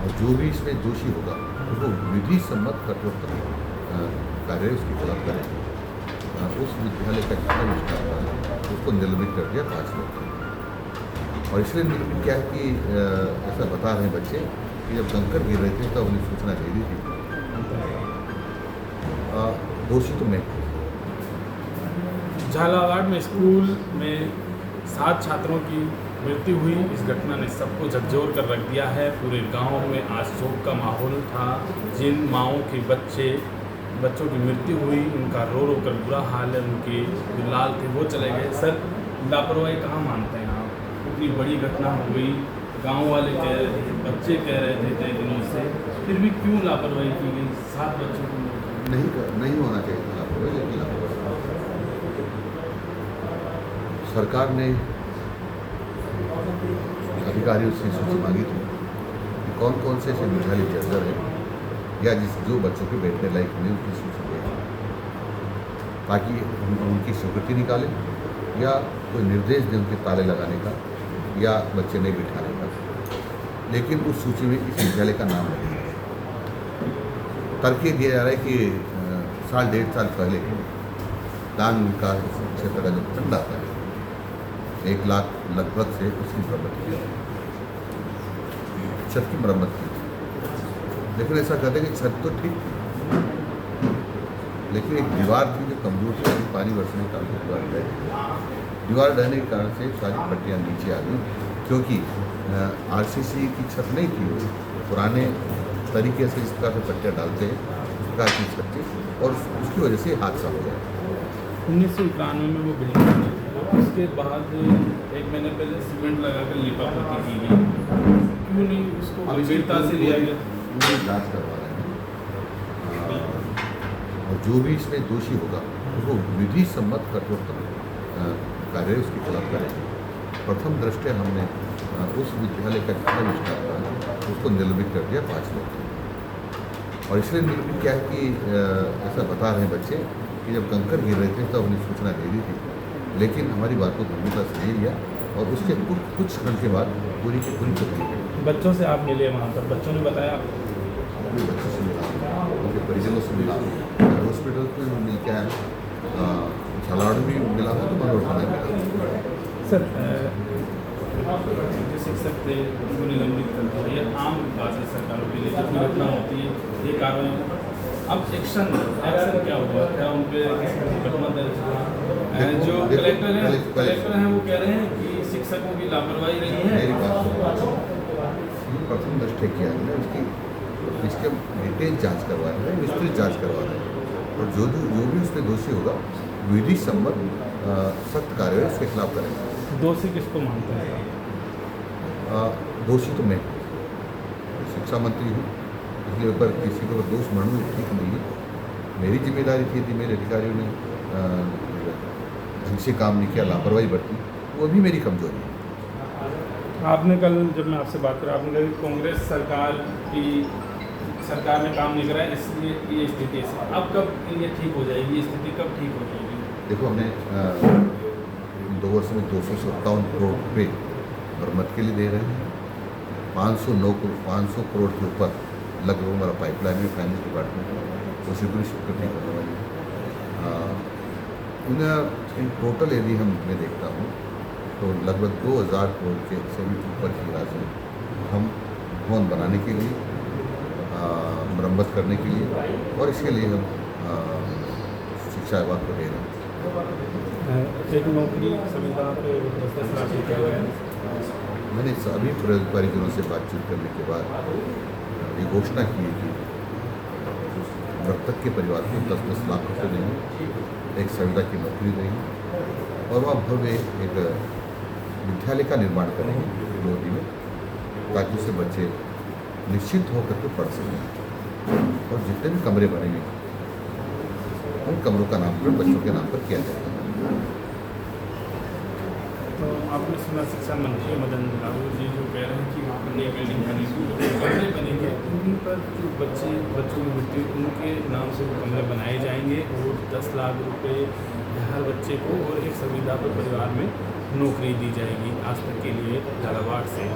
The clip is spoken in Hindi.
और जो भी इसमें दोषी होगा उसको विधि सम्मत कठोरतम कार्य उसके खिलाफ करेंगे। उस विद्यालय का जितना भी स्टाफ था उसको निलंबित कर दिया 5 लोग। और इसलिए निलंबित क्या है कि ऐसा बता रहे हैं बच्चे कि जब कंकड़ गिर रहे थे तब उन्हें सूचना दे दी थी। दोषी तो मैं। झालावाड़ में स्कूल में 7 छात्रों की मृत्यु हुई। इस घटना ने सबको झकझोर कर रख दिया है। पूरे गांव में आज शोक का माहौल था। जिन माओं के बच्चों की मृत्यु हुई उनका रो रो कर बुरा हाल है। उनके जो लाल थे वो चले गए। सर, लापरवाही कहाँ मानते हैं आप? इतनी बड़ी घटना हो गई, गांव वाले कह रहे थे, बच्चे कह रहे थे कई दिनों से, फिर भी क्यों लापरवाही की गई? 7 बच्चों को नहीं होना चाहिए था लापरवाही, लेकिन लापरवाही सरकार ने अधिकारियों से सूची मांगी थी कि कौन कौन से ऐसे विद्यालय जर्जर है या जो बच्चों के बैठने लायक नहीं उनकी सूची दें, ताकि उनकी स्वीकृति निकालें या कोई निर्देश दें उनके ताले लगाने का या बच्चे नहीं बिठाने का। लेकिन उस सूची में इस विद्यालय का नाम नहीं है। तर्क ये दिया जा रहा है कि 1.5 साल पहले दान विकास क्षेत्र का जो फंड आता है 1 लाख लगभग से उसकी मरम्मत की, छत की मरम्मत की। लेकिन ऐसा कहते हैं कि छत तो ठीक थी, लेकिन एक दीवार थी जो कमजोर थी, पानी बरसने के कारण दीवार ढहने के कारण से सारी पट्टियाँ नीचे आ गई, क्योंकि आरसीसी की छत नहीं थी, वो पुराने तरीके से इस प्रकार से पट्टियाँ डालते हैं इस प्रकार की छत थी, और उसकी वजह से हादसा हो गया। 1991 में वो बिल्डिंग बनी, उसके बाद 1 महीने पहले सीमेंट लगाकर लिपापोती की गई। क्यों नहीं उसको गंभीरता से लिया गया? जाँच करवा रहे हैं, और जो भी इसमें दोषी होगा उसको विधि सम्मत कठोरतम कार्य उसके खिलाफ करेंगे। प्रथम दृष्टया हमने उस विद्यालय का जितना भी स्टाफ था उसको निलंबित कर दिया 5 लोग। और इसलिए निलंबित क्या है कि ऐसा बता रहे हैं बच्चे कि जब कंकड़ गिर रहे थे तब उन्हें सूचना दे दी थी, लेकिन हमारी बात को गंभीरता से नहीं लिया और उसके कुछ क्षण के बाद पूरी की पूरी चुप गई। बच्चों से आप मिले वहाँ पर, बच्चों ने बताया? बच्चों से मिला, उनके परिजनों से मिला, हॉस्पिटल में मिल के आया, झालावाड़ भी मिला था तो मनोहर थाना मिला। सर, जो शिक्षक थे उनको निलंबित कर दिया, ये आम बात है सरकारों के लिए। जब घटना होती है ये कार्रवाई, अब एक्शन क्या हुआ? क्या उन पर मुकदमा दर्ज हुआ? जो कलेक्टर हैं वो कह रहे हैं कि शिक्षकों की लापरवाही रही है। मेरी बात प्रथम दृष्टया किया है, इसके डिटेल जांच करवा रहे हैं, विस्तृत जांच करवा रहे हैं, और जो भी उसमें दोषी होगा विधि सम्मत सख्त कार्रवाई उसके खिलाफ करेंगे। दोषी किसको मानते हैं? दोषी तो मैं शिक्षा मंत्री हूँ, इसलिए ऊपर किसी को दोष मानना ठीक नहीं है। मेरी जिम्मेदारी थी यदि मेरे अधिकारियों ने ढंग से काम नहीं किया, लापरवाही बरती, वो भी मेरी कमजोरी है। आपने कल जब मैं आपसे बात करा, आपने कहा कि कांग्रेस सरकार ने काम नहीं करा इसलिए ये स्थिति है। अब कब ये ठीक हो जाएगी? ये स्थिति कब ठीक हो जाएगी? देखो, हमने 2 वर्ष में 257 करोड़ रुपये मरम्मत के लिए दे रहे हैं। 500 करोड़ के ऊपर लगभग हमारा पाइपलाइन में फाइनेंस डिपार्टमेंट उसी पूरी स्वीकृति करने वाली है। इन टोटल यदि मैं देखता हूँ तो लगभग 2000 करोड़ के से भी ऊपर की राशि हम भवन बनाने के लिए, मरम्मत करने के लिए और इसके लिए हम शिक्षा विभाग को दे रहे हैं। एक नौकरी सुविधा पे मैंने सभी परिजनों से बातचीत करने के बाद ये घोषणा की है कि मृतक के परिवार को 10-10 लाख रुपये देंगे, एक संविदा की नौकरी देंगे और वहाँ भव्य एक विद्यालय का निर्माण करेंगे लोधी में, ताकि उससे बच्चे निश्चित होकर के पढ़ सकें। और जितने भी कमरे बनेंगे उन कमरों का नामकरण बच्चों के नाम पर किया जाएगा। तो आपने सुना शिक्षा मंत्री मदन लालू जी जो कह रहे हैं कि वहाँ पर नई बिल्डिंग बनेगी, कमरे बनेंगे, उन पर जो बच्चों की मृत्यु उनके नाम से वो कमरे बनाए जाएंगे और 10 लाख रुपये हर बच्चे को और एक संविदा पर परिवार में नौकरी दी जाएगी। आज तक के लिए झालावाड़ से।